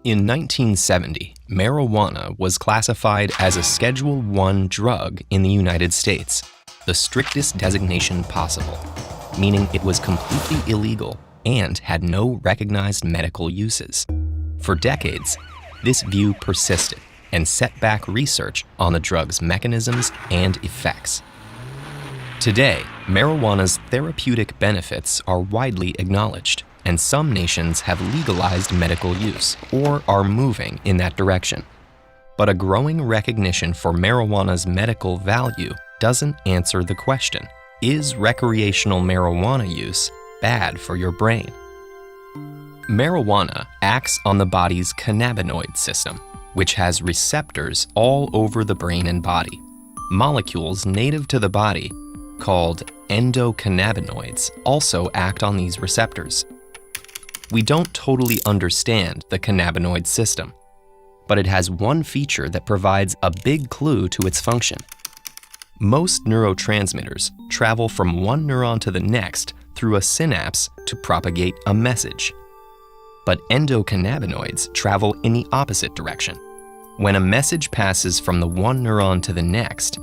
In 1970, marijuana was classified as a Schedule I drug in the United States, the strictest designation possible, meaning it was completely illegal and had no recognized medical uses. For decades, this view persisted and set back research on the drug's mechanisms and effects. Today, marijuana's therapeutic benefits are widely acknowledged, and some nations have legalized medical use or are moving in that direction. But a growing recognition for marijuana's medical value doesn't answer the question, is recreational marijuana use bad for your brain? Marijuana acts on the body's cannabinoid system, which has receptors all over the brain and body. Molecules native to the body, called endocannabinoids, also act on these receptors. We don't totally understand the cannabinoid system, but it has one feature that provides a big clue to its function. Most neurotransmitters travel from one neuron to the next through a synapse to propagate a message. But endocannabinoids travel in the opposite direction. When a message passes from the one neuron to the next,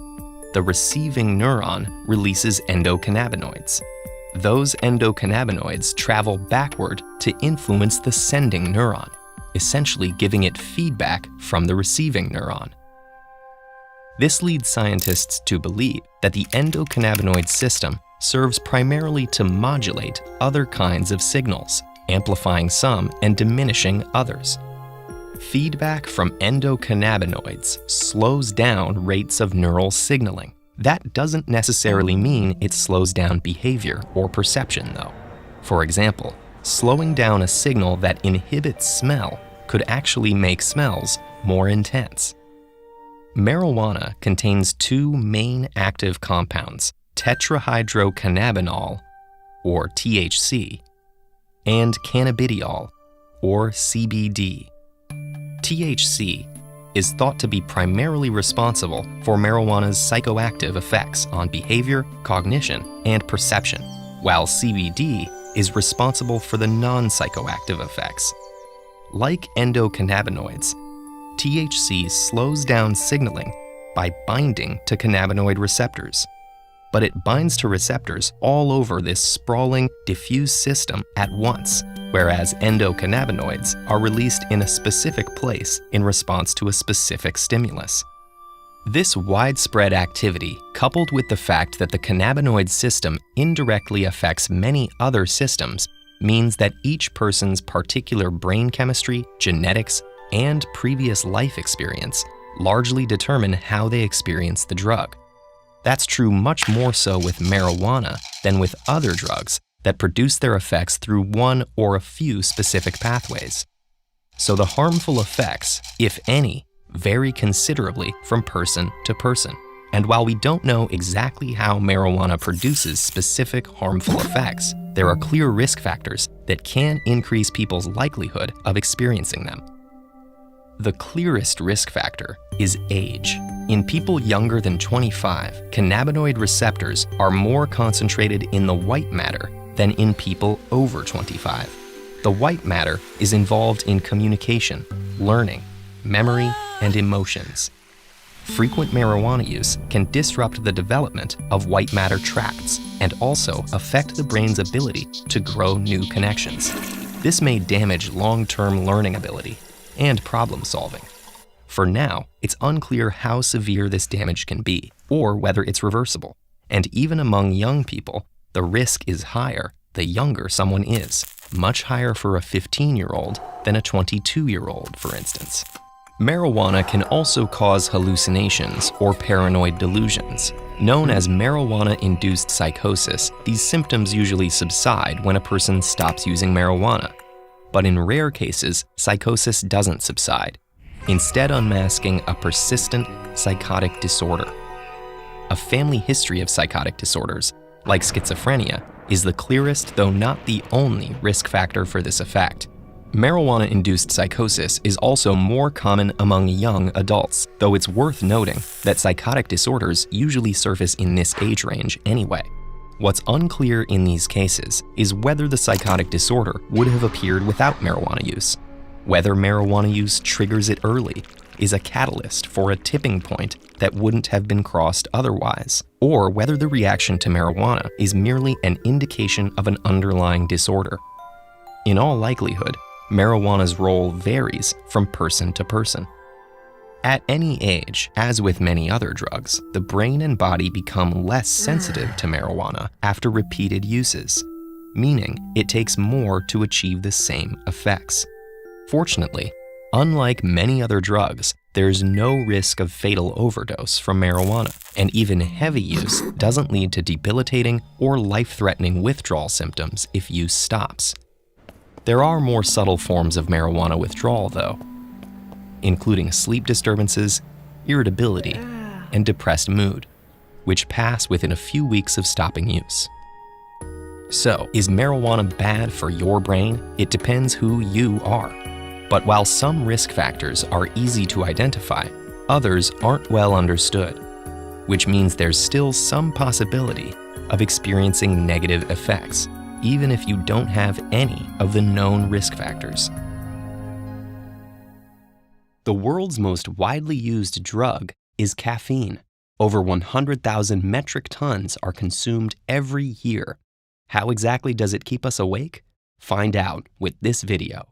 the receiving neuron releases endocannabinoids. Those endocannabinoids travel backward to influence the sending neuron, essentially giving it feedback from the receiving neuron. This leads scientists to believe that the endocannabinoid system serves primarily to modulate other kinds of signals, amplifying some and diminishing others. Feedback from endocannabinoids slows down rates of neural signaling. That doesn't necessarily mean it slows down behavior or perception, though. For example, slowing down a signal that inhibits smell could actually make smells more intense. Marijuana contains two main active compounds, tetrahydrocannabinol, or THC, and cannabidiol, or CBD. THC is thought to be primarily responsible for marijuana's psychoactive effects on behavior, cognition, and perception, while CBD is responsible for the non-psychoactive effects. Like endocannabinoids, THC slows down signaling by binding to cannabinoid receptors. But it binds to receptors all over this sprawling, diffuse system at once, whereas endocannabinoids are released in a specific place in response to a specific stimulus. This widespread activity, coupled with the fact that the cannabinoid system indirectly affects many other systems, means that each person's particular brain chemistry, genetics, and previous life experience largely determine how they experience the drug. That's true much more so with marijuana than with other drugs that produce their effects through one or a few specific pathways. So the harmful effects, if any, vary considerably from person to person. And while we don't know exactly how marijuana produces specific harmful effects, there are clear risk factors that can increase people's likelihood of experiencing them. The clearest risk factor is age. In people younger than 25, cannabinoid receptors are more concentrated in the white matter than in people over 25. The white matter is involved in communication, learning, memory, and emotions. Frequent marijuana use can disrupt the development of white matter tracts and also affect the brain's ability to grow new connections. This may damage long-term learning ability and problem solving. For now, it's unclear how severe this damage can be or whether it's reversible. And even among young people, the risk is higher the younger someone is, much higher for a 15-year-old than a 22-year-old, for instance. Marijuana can also cause hallucinations or paranoid delusions. Known as marijuana-induced psychosis, these symptoms usually subside when a person stops using marijuana. But in rare cases, psychosis doesn't subside, instead unmasking a persistent psychotic disorder. A family history of psychotic disorders, like schizophrenia, is the clearest, though not the only, risk factor for this effect. Marijuana-induced psychosis is also more common among young adults, though it's worth noting that psychotic disorders usually surface in this age range anyway. What's unclear in these cases is whether the psychotic disorder would have appeared without marijuana use. whether marijuana use triggers it early, is a catalyst for a tipping point that wouldn't have been crossed otherwise, or whether the reaction to marijuana is merely an indication of an underlying disorder. In all likelihood, marijuana's role varies from person to person. At any age, as with many other drugs, the brain and body become less sensitive to marijuana after repeated uses, meaning it takes more to achieve the same effects. Fortunately, unlike many other drugs, there's no risk of fatal overdose from marijuana, and even heavy use doesn't lead to debilitating or life-threatening withdrawal symptoms if use stops. There are more subtle forms of marijuana withdrawal, though, including sleep disturbances, irritability, and depressed mood, which pass within a few weeks of stopping use. So, is marijuana bad for your brain? It depends who you are. But while some risk factors are easy to identify, others aren't well understood, which means there's still some possibility of experiencing negative effects, even if you don't have any of the known risk factors. The world's most widely used drug is caffeine. Over 100,000 metric tons are consumed every year. How exactly does it keep us awake? Find out with this video.